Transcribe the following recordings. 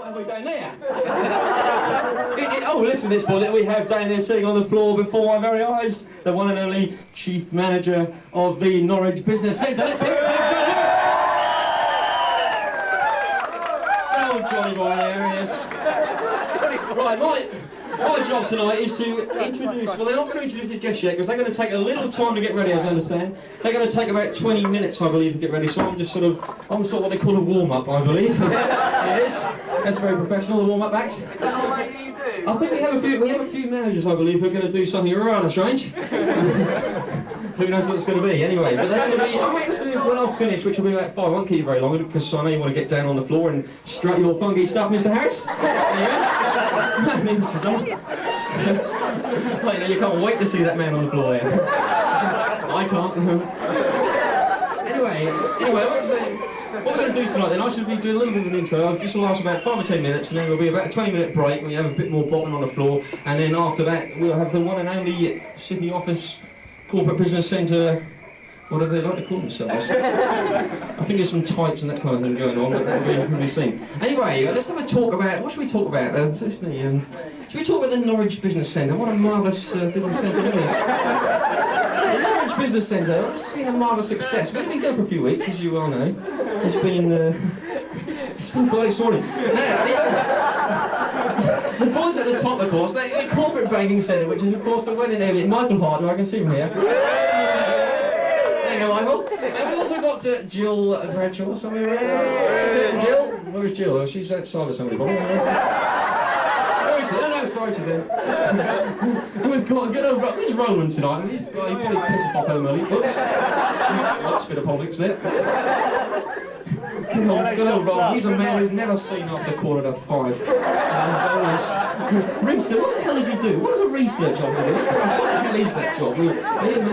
what have we down there? Oh, listen to this boy that we have down there sitting on the floor before my very eyes. The one and only Chief Manager of the Norwich Business Centre. Let's hear it. Oh, Johnny boy, there he is. Right, my job tonight is to introduce, well, they're not going to introduce it just yet because they're going to take a little time to get ready, as I understand. They're going to take about 20 minutes, I believe, to get ready, so I'm sort of what they call a warm-up, I believe. It is. That's very professional, the warm-up act. Is that all right you do? I think we have a few managers, I believe, who are going to do something rather strange. Who knows what it's going to be, anyway. But that's going to be, I think it's going to be when I'll finish, which will be about 5. I won't keep you very long, because I know you want to get down on the floor and strut your funky stuff, Mr. Harris. Yeah? Mr. Stuff. Like, you can't wait to see that man on the floor there. I can't. Anyway, what we're going to do tonight then, I should be doing a little bit of an intro. I'll just last about 5 or 10 minutes, and then there'll be about a 20-minute break. We have a bit more bottom on the floor, and then after that we'll have the one and only City Office Corporate Business Centre. What do they like to call themselves? I think there's some tights and that kind of thing going on, but that'll be seen. Anyway, let's have a talk about, what should we talk about? Should we talk about the Norwich Business Centre? What a marvellous business centre it is. The Norwich Business Centre, it's been a marvellous success. We've been going for a few weeks, as you all know. It's been quite extraordinary. The boys at the top, of course, the Corporate Banking Centre, which is, of course, the one in there, Michael Hart, who I can see from here. Michael. And we've also got Jill Bradshaw somewhere around. Jill? Where's Jill? She's outside of somebody. No, sorry to them. And we've got good old this Roland tonight. He's probably pissed off home early. Oops, bit of politics there. Good old Roland. He's a man who's never seen after 4:45. Research, what the hell does he do? What does a research officer do? What the hell is that job? He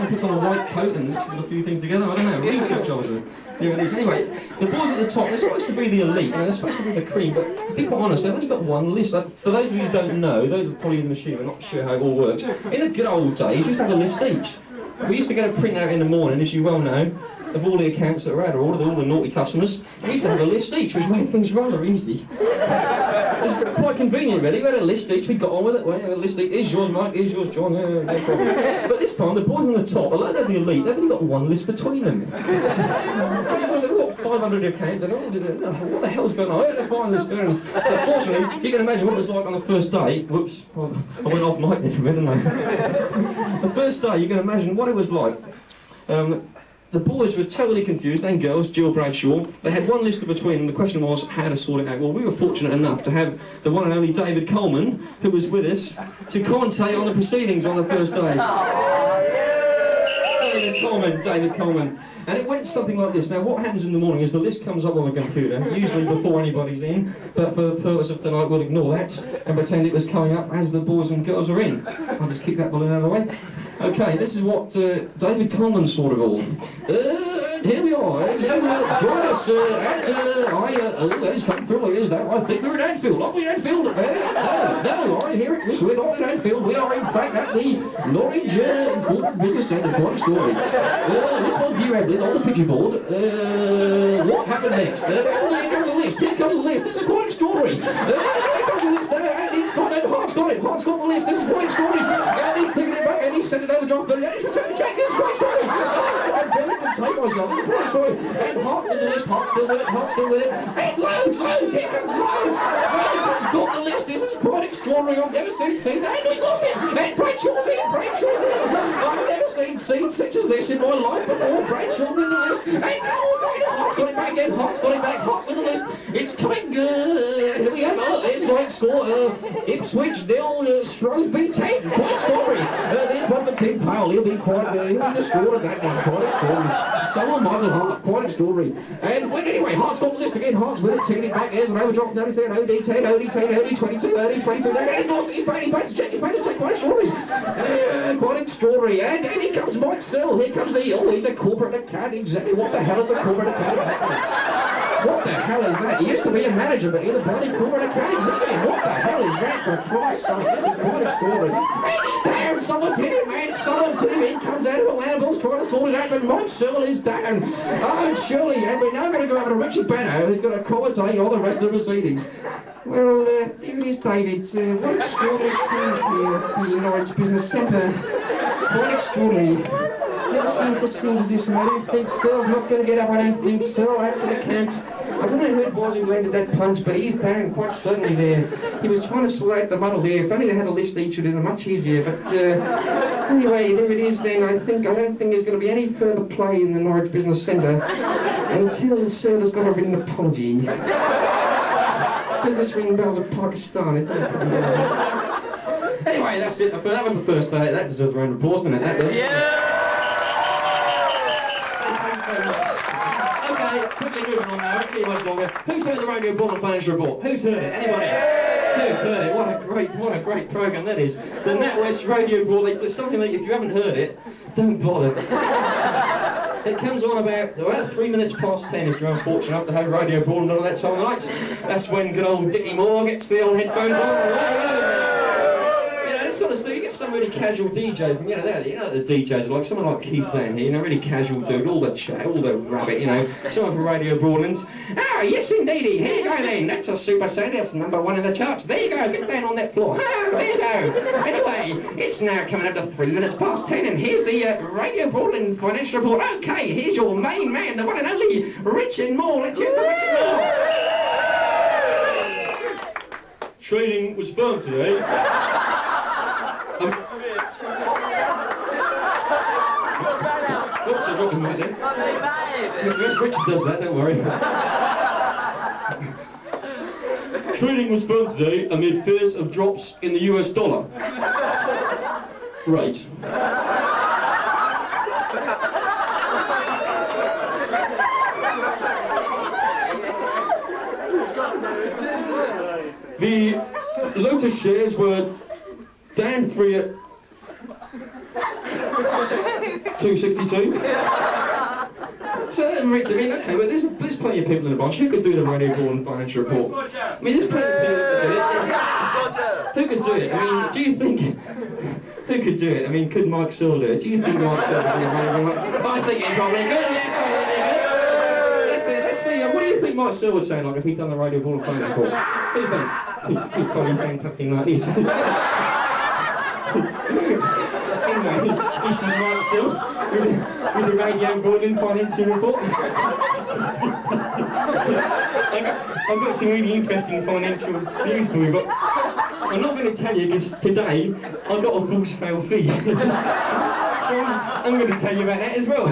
puts on a white coat and puts a few things together, I don't know, research officer. Anyway, the boys at the top, they're supposed to be the elite, they're supposed to be the cream, but to be quite honest, they've only got one list. For those of you who don't know, those are probably in the machine, I'm not sure how it all works. In the good old days, you used to have a list each. We used to get a printout in the morning, as you well know, of all the accounts that were out, or all the naughty customers. We used to have a list each, which made things rather easy. It was quite convenient, really. We had a list each, we got on with it. Well, yeah, a list each. Here's yours, Mike, here's yours, John. No problem. But this time, the boys on the top, although they're the elite, they've only got one list between them. They've got 500 accounts, and what the hell's going on? Let's find this down. But fortunately, you can imagine what it was like on the first day. Whoops, I went off mic there for a minute, didn't I? The first day, you can imagine what it was like. The boys were totally confused, and girls, Jill Bradshaw. They had one lister between them. The question was how to sort it out. Well, we were fortunate enough to have the one and only David Coleman, who was with us, to commentate on the proceedings on the first day. David Coleman. And it went something like this. Now, what happens in the morning is the list comes up on the computer, usually before anybody's in, but for the purpose of tonight, we'll ignore that and pretend it was coming up as the boys and girls are in. I'll just kick that balloon out of the way. Okay, this is what David Coleman sort of all. Here we are. You join us at, it's come through, is that? I think we're in Anfield. Are we in Anfield? No, I hear it. We're not in Anfield. We are, in fact, at the Norwich Corporate Business Centre. Quite a story. This was View Evelyn on the picture board. What happened next? Here comes a list. Here comes a list. This is quite a story. Here comes a list there, and it's got it. Hart's got it. Hart's got the list. This is quite a story. And he's taking it back, and he's sent it over to John. And he's returned the check. This is quite a story. I'm very good to take myself. This is quite a story. And Hart in the list. Hart's still with it. Hart's still with it. And loads. Here comes loads. Loads has got the list. This is quite extraordinary. I've never seen scenes. And we lost it. And Bradshaw's in. I've never seen scenes such as this in my life before. Bradshaw in the list. And Hart's got it back again. Hart's got it back. Hart's in the list. It's coming good. Here we have this right score. Ipswich 0, Shrewsbury 10. Quite a story. The Prophet Tim Powell, he'll be quite distraught at that one. Quite extraordinary. Someone Michael Hart, quite extraordinary. And anyway, Hart's got the list again. Hart's with it, taking it back. There's an overdraft notice there. OD 10, OD 10, OD 22, OD 22. There he's lost it. He's back to check. Quite extraordinary. Quite extraordinary. And here comes Mike Searle. Here comes he's a corporate account. Exactly. What the hell is a corporate account? Exactly. What the hell is that? He used to be a manager, but he's a bloody corporate account executive. What the hell is that, for Christ's sake? This is quite extraordinary. And he's down. Someone's hit him, man. Someone's hit him. In comes out of a Lambos trying to sort it out, but Mike Searle is down. Oh, surely. And we're now going to go over to Richie Banno, who's going to commentate on the rest of the proceedings. Well, here it is, David. What extraordinary scenes here at the Norwich Business Centre. Quite extraordinary. Never seen such scenes as this, and I don't think Searle's not going to get up, I don't think. Searle out for the count. I don't know who it was who landed that punch, but he's down quite certainly there. He was trying to sort out the muddle there. If only they had a list each, it would have been much easier. But anyway, there it is then. I don't think there's going to be any further play in the Norwich Business Centre until Searle's got a written apology. Business ring bells of Pakistan. Anyway, that's it. That was the first day. That deserves a round of applause, doesn't it? That does. Yeah! Okay, quickly moving on now. Not much longer. Who's heard the Radio Bournemouth Financial Report? Who's heard it? Anybody? Who's heard it? What a great programme that is. The NatWest Radio Report. It's something that if you haven't heard it, don't bother. It comes on about 3 minutes past 10 if you're unfortunate enough to have Radio Bournemouth on that time of night. That's when good old Dickie Moore gets the old headphones on. Sort of stuff. You get some really casual DJ from, you know the DJs like someone like Keith down here, really casual dude, all the chat, all the rabbit, someone from Radio Broadlands. Ah, yes indeedy, here you go then, that's a super sound, that's #1 in the charts, there you go, get down on that floor, ah, there you go. Anyway, it's now coming up to 3 minutes past 10 and here's the Radio Broadland Financial Report. Okay, here's your main man, the one and only Richard Moore, let's hear from Richard Moore. Trading was firm today. Oops, I dropped him right there. Yes, Richard does that, don't worry. Trading was firm today amid fears of drops in the US dollar. Right. The Lotus shares were down 3 at 262. So Richard, okay, well there's plenty of people in the bunch who could do the Radio Bournemouth Financial Report. There's plenty of people who could do it. Who could do it? Do you think who could do it? Could Mike Searle do it? Do you think Mike Searle could do the Radio Bournemouth? I think he probably could. Yes, let's see. What do you think Mike Searle would sound like if he'd done the Radio Bournemouth Financial Report? What do you think? He'd probably sound something like this. Anyway, this is Mike Searle with the Radio Bournemouth Financial Report. I've got some really interesting financial news for you, but I'm not going to tell you because today I've got a false fail fee. So I'm going to tell you about that as well.